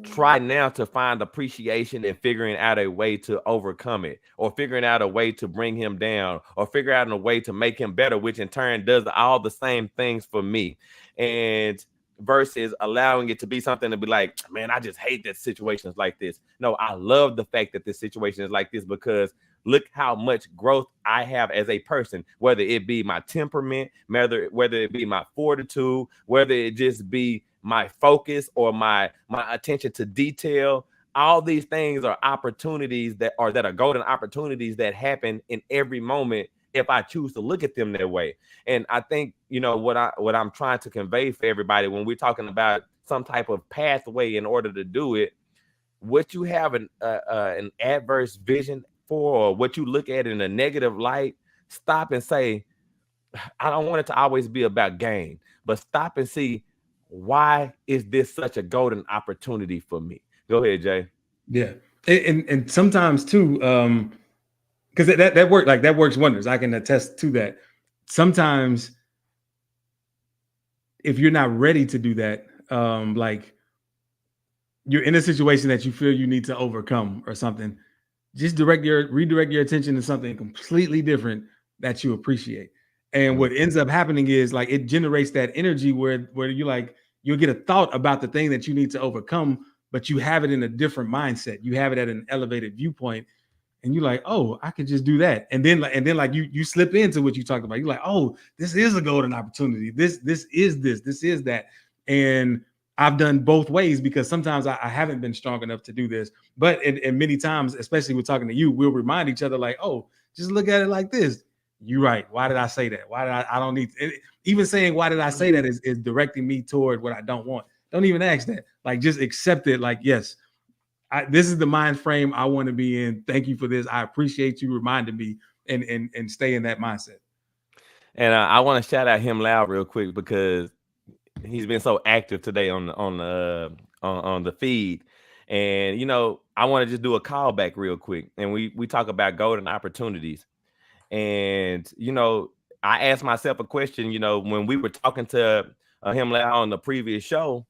try now to find appreciation and figuring out a way to overcome it, or figuring out a way to bring him down, or figure out a way to make him better, which in turn does all the same things for me. And versus allowing it to be something to be like, man, I just hate that situation is like this. No, I love the fact that this situation is like this, because look how much growth I have as a person, whether it be my temperament, whether it be my fortitude, whether it just be my focus or my attention to detail. All these things are opportunities that are golden opportunities that happen in every moment if I choose to look at them that way. And I think, what I'm trying to convey for everybody when we're talking about some type of pathway in order to do it, what you have an adverse vision for, or what you look at in a negative light, stop and say, I don't want it to always be about gain, but stop and see, why is this such a golden opportunity for me? Go ahead, Jay.
Yeah. And sometimes too, because that works wonders. I can attest to that. Sometimes if you're not ready to do that, like you're in a situation that you feel you need to overcome or something, just redirect your attention to something completely different that you appreciate. And what ends up happening is, like, it generates that energy where you'll get a thought about the thing that you need to overcome, but you have it in a different mindset. You have it at an elevated viewpoint, and you're like, oh, I could just do that. And then like you slip into what you talked about. You're like, oh, this is a golden opportunity. This is that. And I've done both ways, because sometimes I haven't been strong enough to do this. But and many times, especially with talking to you, we'll remind each other, like, oh, just look at it like this. You're right. Why did I say that? Why did I don't need to, even saying why did I say that is directing me toward what I don't want. Don't even ask that. Like, just accept it. Like, yes, this is the mind frame I want to be in. Thank you for this. I appreciate you reminding me, and stay in that mindset.
And I want to shout out him loud real quick, because he's been so active today on the feed. And I want to just do a callback real quick, and we talk about golden opportunities. And I asked myself a question, when we were talking to him on the previous show,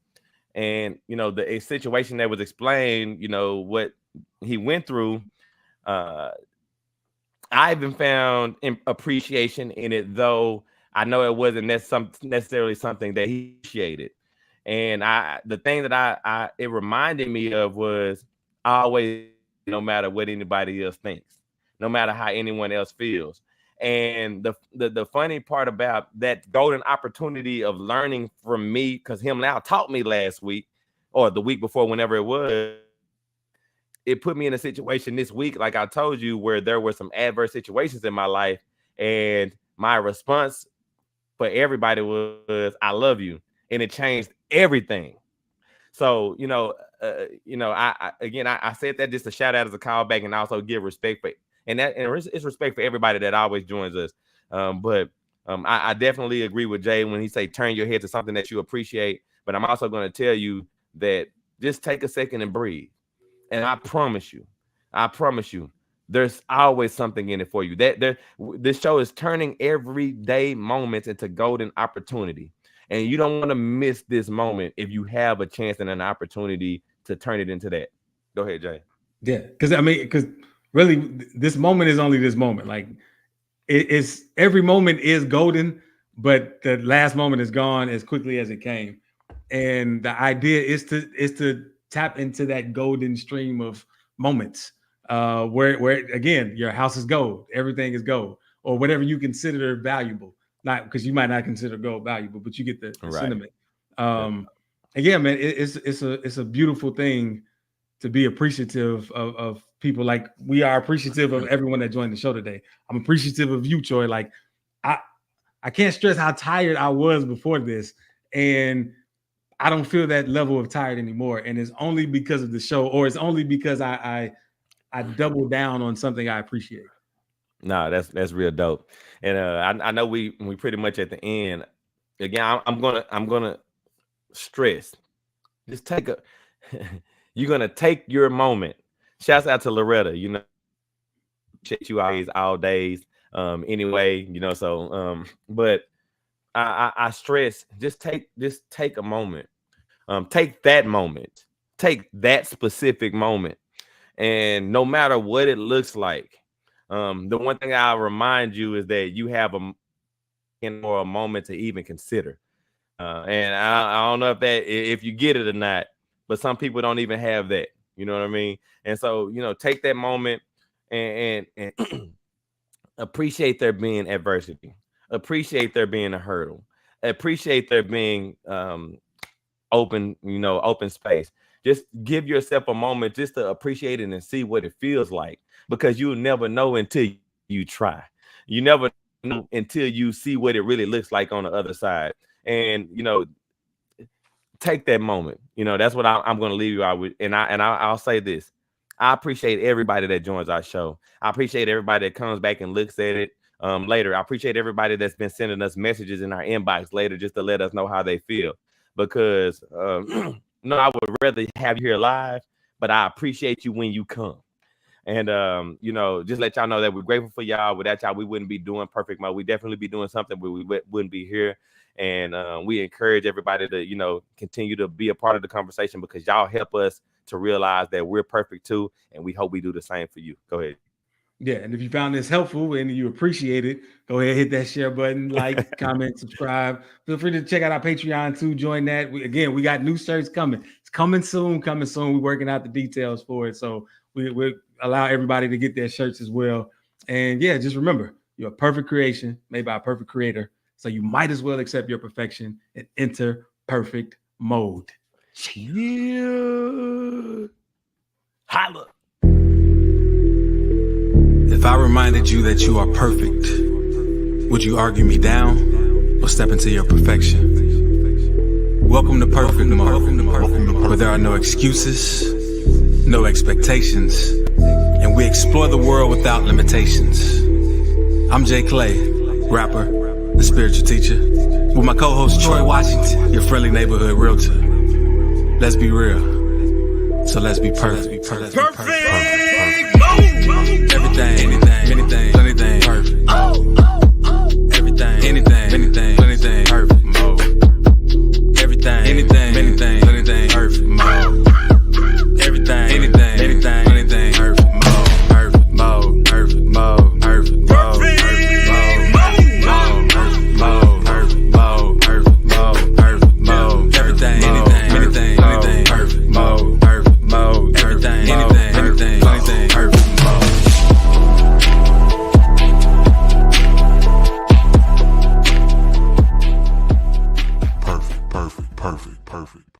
and the situation that was explained, what he went through, I even found appreciation in it, though I know it wasn't necessarily something that he appreciated. And the thing that it reminded me of was, always, no matter what anybody else thinks, no matter how anyone else feels. And the funny part about that golden opportunity of learning from me, because him now taught me last week or the week before, whenever it was, it put me in a situation this week, like I told you, where there were some adverse situations in my life. And my response for everybody was, I love you. And it changed everything. So, I said that just to shout out as a callback and also give respect for, and it's respect for everybody that always joins us. I definitely agree with Jay when he say turn your head to something that you appreciate. But I'm also going to tell you that just take a second and breathe. And I promise you, there's always something in it for you. This show is turning everyday moments into golden opportunity. And you don't want to miss this moment if you have a chance and an opportunity to turn it into that. Go ahead, Jay.
Yeah, because really, this moment is only this moment. Like it's every moment is golden, but the last moment is gone as quickly as it came. And the idea is to tap into that golden stream of moments, where again, your house is gold, everything is gold, or whatever you consider valuable. Not because you might not consider gold valuable, but you get the sentiment. And yeah, man, it's a beautiful thing to be appreciative of people. Like we are appreciative of everyone that joined the show today. I'm appreciative of you, Troy. Like I can't stress how tired I was before this, and I don't feel that level of tired anymore. And it's only because of the show, or it's only because I double down on something I appreciate.
No, that's real dope. And I know we pretty much at the end. Again, I'm gonna stress. Just take you're gonna take your moment. Shouts out to Loretta. Check you always all days. Anyway, so but I stress, just take a moment. Take that moment. Take that specific moment. And no matter what it looks like, the one thing I'll remind you is that you have a moment to even consider. And I don't know if you get it or not, but some people don't even have that. You know what I mean? And so, take that moment and appreciate there being adversity. Appreciate there being a hurdle. Appreciate there being open space. Just give yourself a moment just to appreciate it and see what it feels like, because you'll never know until you try. You never know until you see what it really looks like on the other side. And, take that moment. That's what I'm going to leave you out with. And I'll say this. I appreciate everybody that joins our show. I appreciate everybody that comes back and looks at it later. I appreciate everybody that's been sending us messages in our inbox later just to let us know how they feel. Because I would rather have you here live, but I appreciate you when you come. And, just let y'all know that we're grateful for y'all. Without y'all, we wouldn't be doing Perfect Mode. We definitely be doing something where we wouldn't be here. And we encourage everybody to, continue to be a part of the conversation, because y'all help us to realize that we're perfect too. And we hope we do the same for you. Go ahead.
Yeah. And if you found this helpful and you appreciate it, go ahead, hit that share button, like, comment, subscribe. Feel free to check out our Patreon too. Join that. We got new shirts coming. It's coming soon. We're working out the details for it. So we allow everybody to get their shirts as well. And yeah, just remember, you're a perfect creation made by a perfect creator. So you might as well accept your perfection and enter perfect mode.
Yeah. Holla.
If I reminded you that you are perfect, would you argue me down or step into your perfection? Welcome to Perfect Mode, where there are no excuses, no expectations, and we explore the world without limitations. I'm JClay, rapper, the spiritual teacher, with my co-host Troy Washington, your friendly neighborhood realtor. Let's be real, so let's be perfect. Perfect. Everything, anything, plenty things, perfect. Everything, anything, plenty things, perfect mode. Everything, anything, plenty things, perfect mode. Everything, anything, plenty things, perfect mode. Perfect mode, perfect mode, perfect mode, perfect mode, perfect mode, perfect mode, everything, anything, plenty things, perfect mode, perfect mode, everything, anything.
perfect.